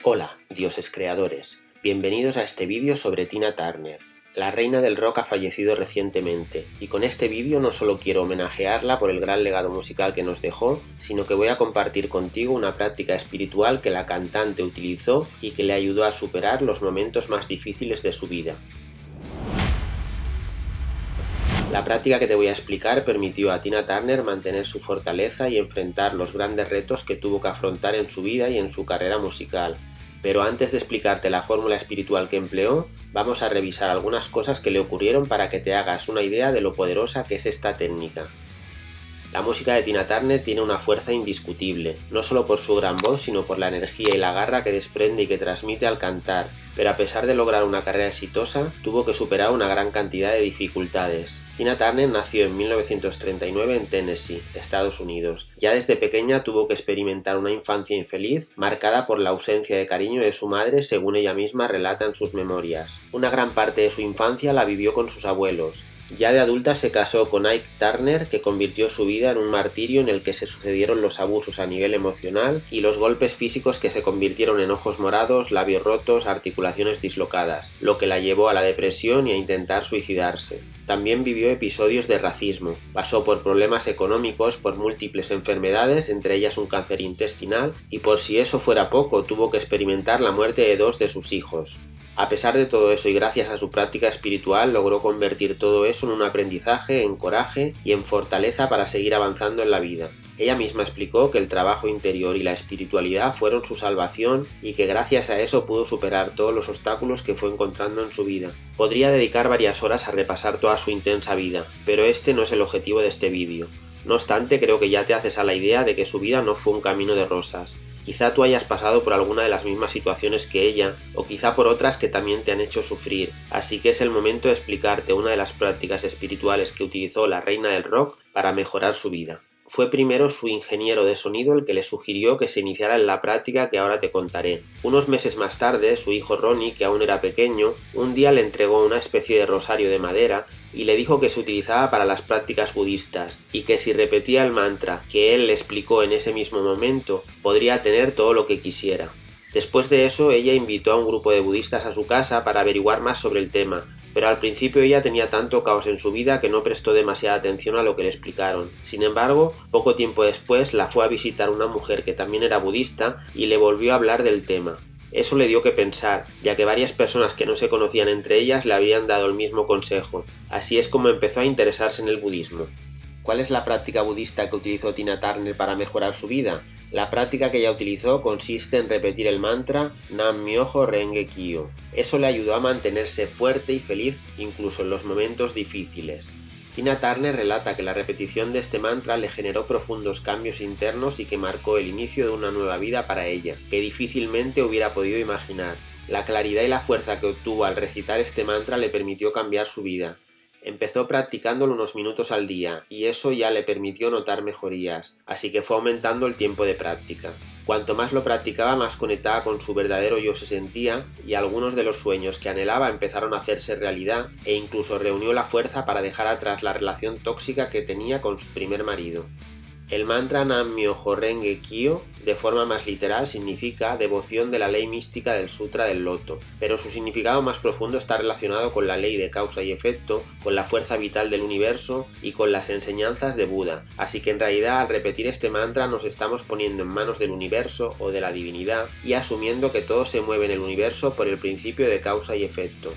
Hola, dioses creadores. Bienvenidos a este vídeo sobre Tina Turner. La reina del rock ha fallecido recientemente, y con este vídeo no solo quiero homenajearla por el gran legado musical que nos dejó, sino que voy a compartir contigo una práctica espiritual que la cantante utilizó y que le ayudó a superar los momentos más difíciles de su vida. La práctica que te voy a explicar permitió a Tina Turner mantener su fortaleza y enfrentar los grandes retos que tuvo que afrontar en su vida y en su carrera musical. Pero antes de explicarte la fórmula espiritual que empleó, vamos a revisar algunas cosas que le ocurrieron para que te hagas una idea de lo poderosa que es esta técnica. La música de Tina Turner tiene una fuerza indiscutible, no solo por su gran voz, sino por la energía y la garra que desprende y que transmite al cantar, pero a pesar de lograr una carrera exitosa, tuvo que superar una gran cantidad de dificultades. Tina Turner nació en 1939 en Tennessee, Estados Unidos. Ya desde pequeña tuvo que experimentar una infancia infeliz, marcada por la ausencia de cariño de su madre, según ella misma relata en sus memorias. Una gran parte de su infancia la vivió con sus abuelos. Ya de adulta se casó con Ike Turner, que convirtió su vida en un martirio en el que se sucedieron los abusos a nivel emocional y los golpes físicos que se convirtieron en ojos morados, labios rotos, articulaciones dislocadas, lo que la llevó a la depresión y a intentar suicidarse. También vivió episodios de racismo, pasó por problemas económicos, por múltiples enfermedades, entre ellas un cáncer intestinal, y por si eso fuera poco, tuvo que experimentar la muerte de 2 de sus hijos. A pesar de todo eso y gracias a su práctica espiritual logró convertir todo eso en un aprendizaje, en coraje y en fortaleza para seguir avanzando en la vida. Ella misma explicó que el trabajo interior y la espiritualidad fueron su salvación y que gracias a eso pudo superar todos los obstáculos que fue encontrando en su vida. Podría dedicar varias horas a repasar toda su intensa vida, pero este no es el objetivo de este vídeo. No obstante, creo que ya te haces a la idea de que su vida no fue un camino de rosas. Quizá tú hayas pasado por alguna de las mismas situaciones que ella, o quizá por otras que también te han hecho sufrir, así que es el momento de explicarte una de las prácticas espirituales que utilizó la reina del rock para mejorar su vida. Fue primero su ingeniero de sonido el que le sugirió que se iniciara en la práctica que ahora te contaré. Unos meses más tarde, su hijo Ronnie, que aún era pequeño, un día le entregó una especie de rosario de madera y le dijo que se utilizaba para las prácticas budistas y que si repetía el mantra que él le explicó en ese mismo momento, podría tener todo lo que quisiera. Después de eso, ella invitó a un grupo de budistas a su casa para averiguar más sobre el tema, pero al principio ella tenía tanto caos en su vida que no prestó demasiada atención a lo que le explicaron. Sin embargo, poco tiempo después la fue a visitar una mujer que también era budista y le volvió a hablar del tema. Eso le dio que pensar, ya que varias personas que no se conocían entre ellas le habían dado el mismo consejo. Así es como empezó a interesarse en el budismo. ¿Cuál es la práctica budista que utilizó Tina Turner para mejorar su vida? La práctica que ella utilizó consiste en repetir el mantra Nam-myoho Renge Kyo. Eso le ayudó a mantenerse fuerte y feliz incluso en los momentos difíciles. Tina Turner relata que la repetición de este mantra le generó profundos cambios internos y que marcó el inicio de una nueva vida para ella, que difícilmente hubiera podido imaginar. La claridad y la fuerza que obtuvo al recitar este mantra le permitió cambiar su vida. Empezó practicándolo unos minutos al día y eso ya le permitió notar mejorías, así que fue aumentando el tiempo de práctica. Cuanto más lo practicaba, más conectada con su verdadero yo se sentía y algunos de los sueños que anhelaba empezaron a hacerse realidad e incluso reunió la fuerza para dejar atrás la relación tóxica que tenía con su primer marido. El mantra Nam-myoho Renge Kyo, de forma más literal, significa devoción de la ley mística del Sutra del Loto, pero su significado más profundo está relacionado con la ley de causa y efecto, con la fuerza vital del universo y con las enseñanzas de Buda. Así que en realidad al repetir este mantra nos estamos poniendo en manos del universo o de la divinidad y asumiendo que todo se mueve en el universo por el principio de causa y efecto.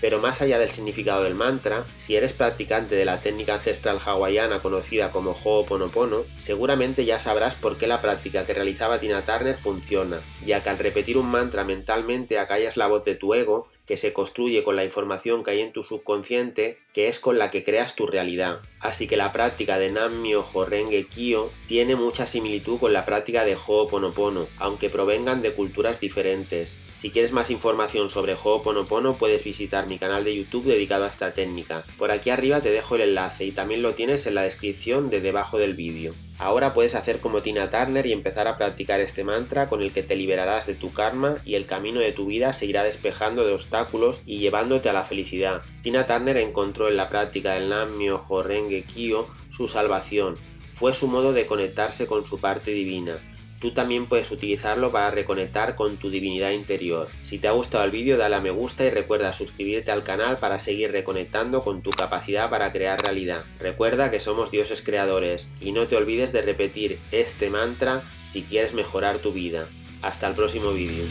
Pero más allá del significado del mantra, si eres practicante de la técnica ancestral hawaiana conocida como Ho'oponopono, seguramente ya sabrás por qué la práctica que realizaba Tina Turner funciona, ya que al repetir un mantra mentalmente acallas la voz de tu ego, que se construye con la información que hay en tu subconsciente, que es con la que creas tu realidad. Así que la práctica de Nam-myoho Renge Kyo tiene mucha similitud con la práctica de Ho'oponopono, aunque provengan de culturas diferentes. Si quieres más información sobre Ho'oponopono puedes visitar mi canal de YouTube dedicado a esta técnica. Por aquí arriba te dejo el enlace y también lo tienes en la descripción de debajo del vídeo. Ahora puedes hacer como Tina Turner y empezar a practicar este mantra con el que te liberarás de tu karma y el camino de tu vida se irá despejando de obstáculos y llevándote a la felicidad. Tina Turner encontró en la práctica del Nam-myoho Renge Kyo su salvación. Fue su modo de conectarse con su parte divina. tú también puedes utilizarlo para reconectar con tu divinidad interior. Si te ha gustado el vídeo, dale a me gusta y recuerda suscribirte al canal para seguir reconectando con tu capacidad para crear realidad. Recuerda que somos dioses creadores y no te olvides de repetir este mantra si quieres mejorar tu vida. Hasta el próximo vídeo.